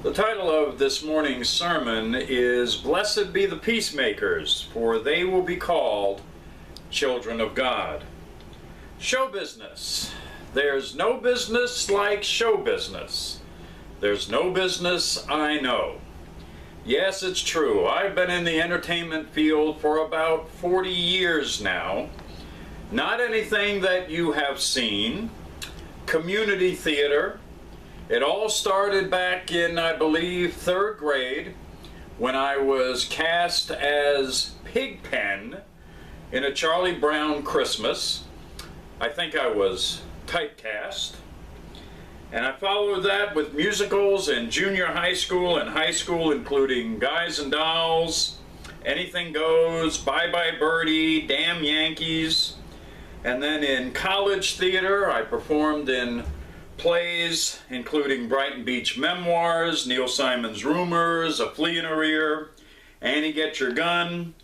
The title of this morning's sermon is Blessed be the Peacemakers, for they will be called children of God. Show business. There's no business like show business. There's no business I know. Yes, it's true. I've been in the entertainment field for about 40 years now. Not anything that you have seen. Community theater. It all started back in, I believe, 3rd grade when I was cast as Pigpen in a Charlie Brown Christmas. I think I was typecast. And I followed that with musicals in junior high school and high school, including Guys and Dolls, Anything Goes, Bye Bye Birdie, Damn Yankees. And then in college theater, I performed in plays including Brighton Beach Memoirs, Neil Simon's Rumors, A Flea in Her Ear, Annie Get Your Gun,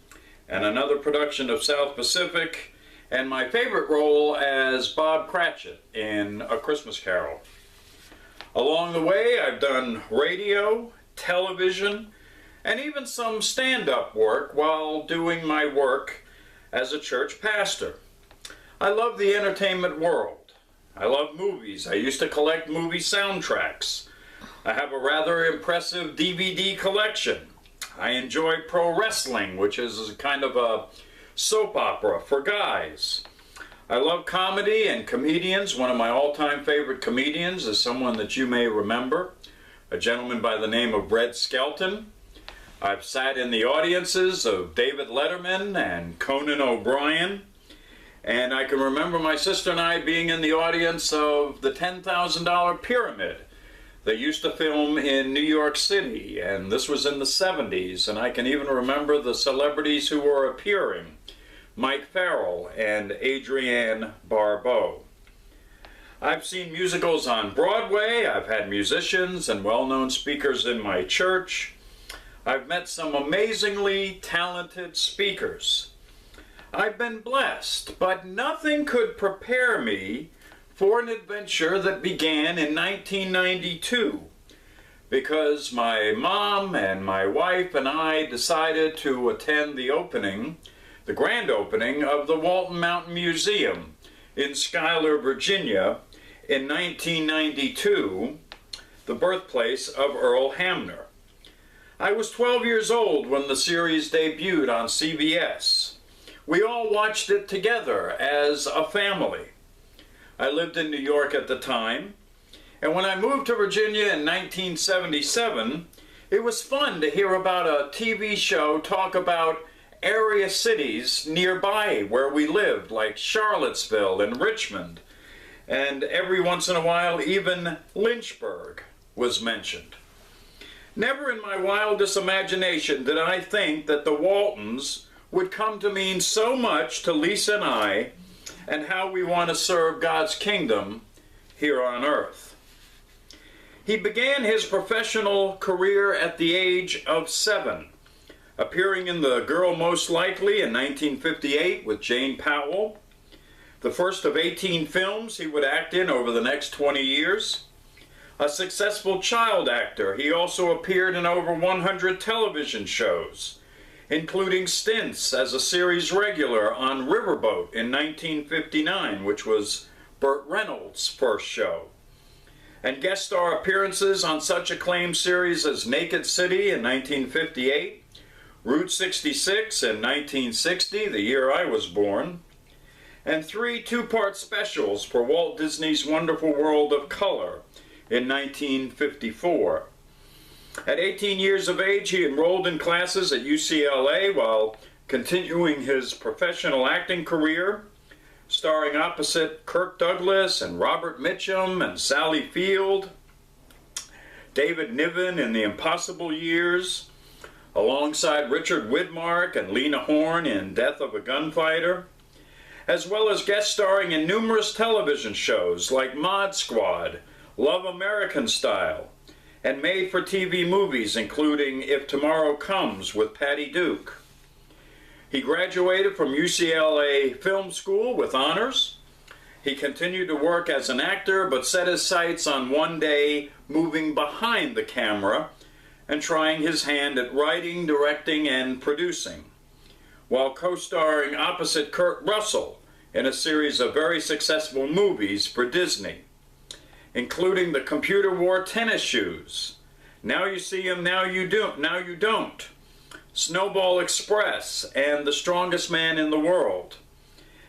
and another production of South Pacific, and my favorite role as Bob Cratchit in A Christmas Carol. Along the way, I've done radio, television, and even some stand-up work while doing my work as a church pastor. I love the entertainment world. I love movies. I used to collect movie soundtracks. I have a rather impressive DVD collection. I enjoy pro wrestling, which is kind of a soap opera for guys. I love comedy and comedians. One of my all-time favorite comedians is someone that you may remember, a gentleman by the name of Red Skelton. I've sat in the audiences of David Letterman and Conan O'Brien. And I can remember my sister and I being in the audience of the $10,000 Pyramid. They used to film in New York City, and this was in the 70s. And I can even remember the celebrities who were appearing, Mike Farrell and Adrienne Barbeau. I've seen musicals on Broadway. I've had musicians and well-known speakers in my church. I've met some amazingly talented speakers. I've been blessed, but nothing could prepare me for an adventure that began in 1992 because my mom and my wife and I decided to attend the grand opening of the Walton Mountain Museum in Schuyler, Virginia in 1992, the birthplace of Earl Hamner. I was 12 years old when the series debuted on CBS. We all watched it together as a family. I lived in New York at the time, and when I moved to Virginia in 1977, it was fun to hear about a TV show talk about area cities nearby where we lived, like Charlottesville and Richmond, and every once in a while even Lynchburg was mentioned. Never in my wildest imagination did I think that the Waltons would come to mean so much to Lisa and I and how we want to serve God's kingdom here on earth. He began his professional career at the age of 7, appearing in The Girl Most Likely in 1958 with Jane Powell, the first of 18 films he would act in over the next 20 years. A successful child actor, he also appeared in over 100 television shows, including stints as a series regular on Riverboat in 1959, which was Burt Reynolds' first show, and guest star appearances on such acclaimed series as Naked City in 1958, Route 66 in 1960, the year I was born, and 3 two-part specials for Walt Disney's Wonderful World of Color in 1954. At 18 years of age, he enrolled in classes at UCLA while continuing his professional acting career, starring opposite Kirk Douglas and Robert Mitchum and Sally Field, David Niven in The Impossible Years, alongside Richard Widmark and Lena Horne in Death of a Gunfighter, as well as guest starring in numerous television shows like Mod Squad, Love American Style, and made-for-TV movies including If Tomorrow Comes with Patty Duke. He graduated from UCLA Film School with honors He continued to work as an actor, but set his sights on one day moving behind the camera and trying his hand at writing, directing, and producing, while co-starring opposite Kurt Russell in a series of very successful movies for Disney, including the computer wore tennis shoes, Now You See Him, Now You Don't, Snowball Express, and The Strongest Man in the World,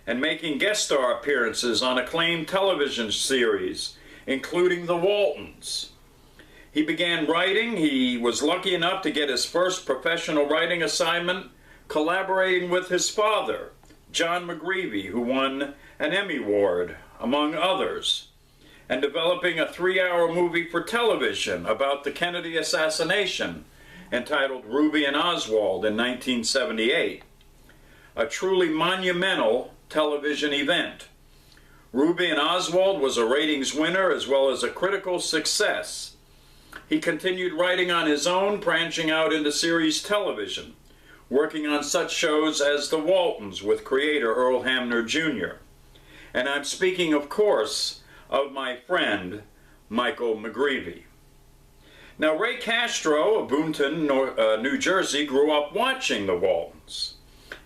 and making guest star appearances on acclaimed television series, including The Waltons. He began writing. He was lucky enough to get his first professional writing assignment collaborating with his father, John McGreevy, who won an Emmy Award, among others, and developing a 3-hour movie for television about the Kennedy assassination entitled Ruby and Oswald in 1978, a truly monumental television event. Ruby and Oswald was a ratings winner as well as a critical success. He continued writing on his own, branching out into series television, working on such shows as The Waltons with creator Earl Hamner Jr. And I'm speaking, of course, of my friend Michael McGreevy. Now, Ray Castro of Boonton, New Jersey, grew up watching The Waltons.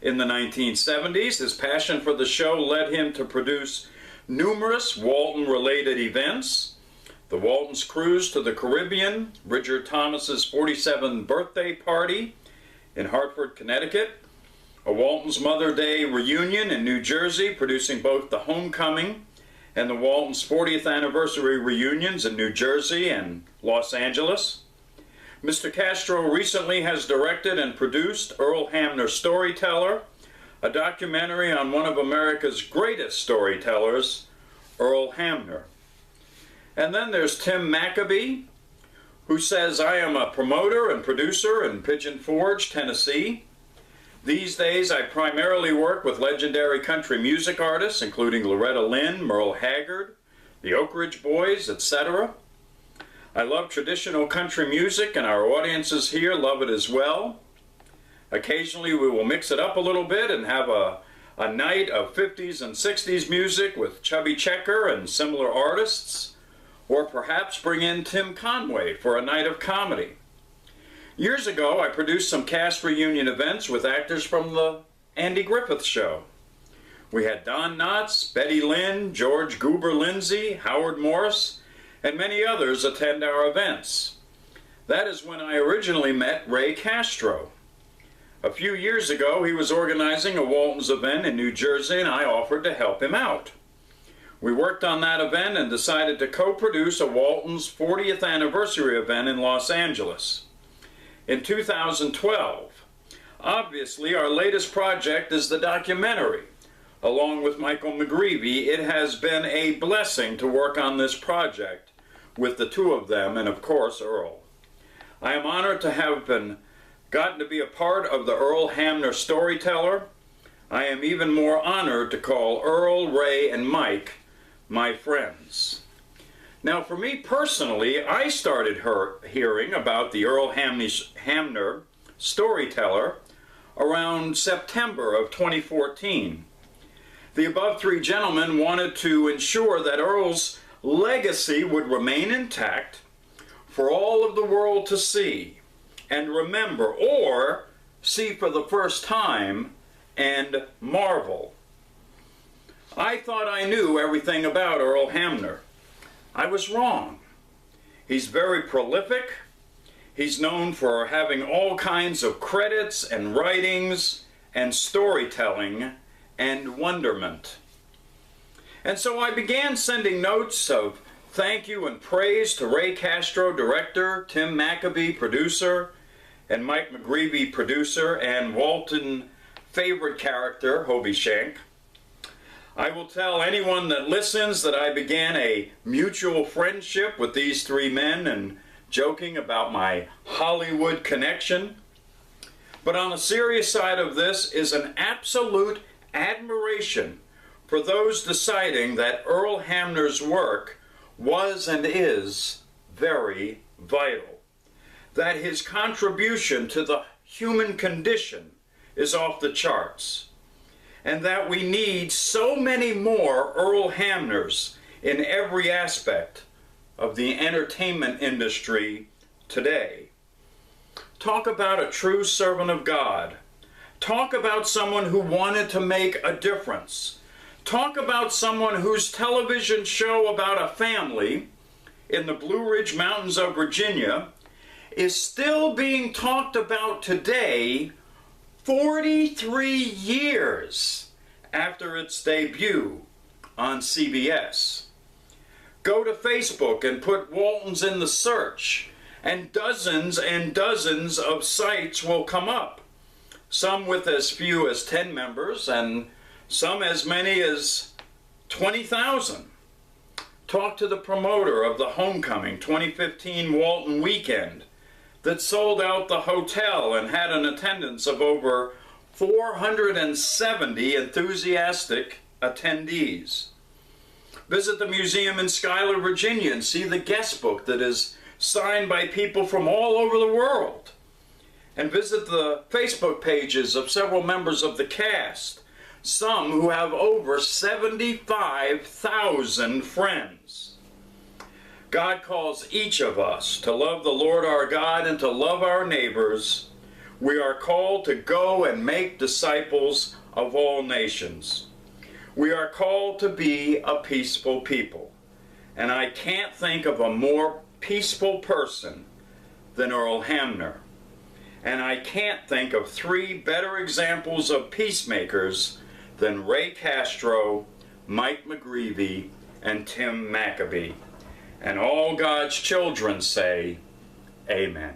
In the 1970s, his passion for the show led him to produce numerous Walton-related events: the Waltons' cruise to the Caribbean, Richard Thomas's 47th birthday party in Hartford, Connecticut, a Waltons Mother Day reunion in New Jersey, producing both the Homecoming and the Waltons' 40th anniversary reunions in New Jersey and Los Angeles. Mr. Castro recently has directed and produced Earl Hamner Storyteller, a documentary on one of America's greatest storytellers, Earl Hamner. And then there's Tim Maccabee, who says, I am a promoter and producer in Pigeon Forge, Tennessee. These days I primarily work with legendary country music artists, including Loretta Lynn, Merle Haggard, the Oak Ridge Boys, etc. I love traditional country music, and our audiences here love it as well. Occasionally we will mix it up a little bit and have a night of 50s and 60s music with Chubby Checker and similar artists, or perhaps bring in Tim Conway for a night of comedy. Years ago, I produced some cast reunion events with actors from the Andy Griffith Show. We had Don Knotts, Betty Lynn, George Goober Lindsay, Howard Morris, and many others attend our events. That is when I originally met Ray Castro. A few years ago, he was organizing a Waltons event in New Jersey, and I offered to help him out. We worked on that event and decided to co-produce a Waltons 40th anniversary event in Los Angeles in 2012. Obviously, our latest project is the documentary. Along with Michael McGreevy, it has been a blessing to work on this project with the two of them and, of course, Earl. I am honored to have gotten to be a part of the Earl Hamner Storyteller. I am even more honored to call Earl, Ray, and Mike my friends. Now, for me personally, I started hearing about the Earl Hamner Storyteller around September of 2014. The above three gentlemen wanted to ensure that Earl's legacy would remain intact for all of the world to see and remember, or see for the first time and marvel. I thought I knew everything about Earl Hamner. I was wrong. He's very prolific. He's known for having all kinds of credits and writings and storytelling and wonderment. And so I began sending notes of thank you and praise to Ray Castro, director, Tim Maccabee, producer, and Mike McGreevy, producer, and Walton favorite character, Hobie Shank. I will tell anyone that listens that I began a mutual friendship with these three men and joking about my Hollywood connection. But on the serious side of this is an absolute admiration for those deciding that Earl Hamner's work was and is very vital, that his contribution to the human condition is off the charts, and that we need so many more Earl Hamners in every aspect of the entertainment industry today. Talk about a true servant of God. Talk about someone who wanted to make a difference. Talk about someone whose television show about a family in the Blue Ridge Mountains of Virginia is still being talked about today, 43 years after its debut on CBS. Go to Facebook and put Waltons in the search, and dozens of sites will come up. Some with as few as 10 members and some as many as 20,000. Talk to the promoter of the Homecoming 2015 Walton Weekend that sold out the hotel and had an attendance of over 470 enthusiastic attendees. Visit the museum in Schuyler, Virginia and see the guest book that is signed by people from all over the world. And visit the Facebook pages of several members of the cast, some who have over 75,000 friends. God calls each of us to love the Lord our God and to love our neighbors. We are called to go and make disciples of all nations. We are called to be a peaceful people. And I can't think of a more peaceful person than Earl Hamner. And I can't think of three better examples of peacemakers than Ray Castro, Mike McGreevy, and Tim McAbee. And all God's children say, Amen.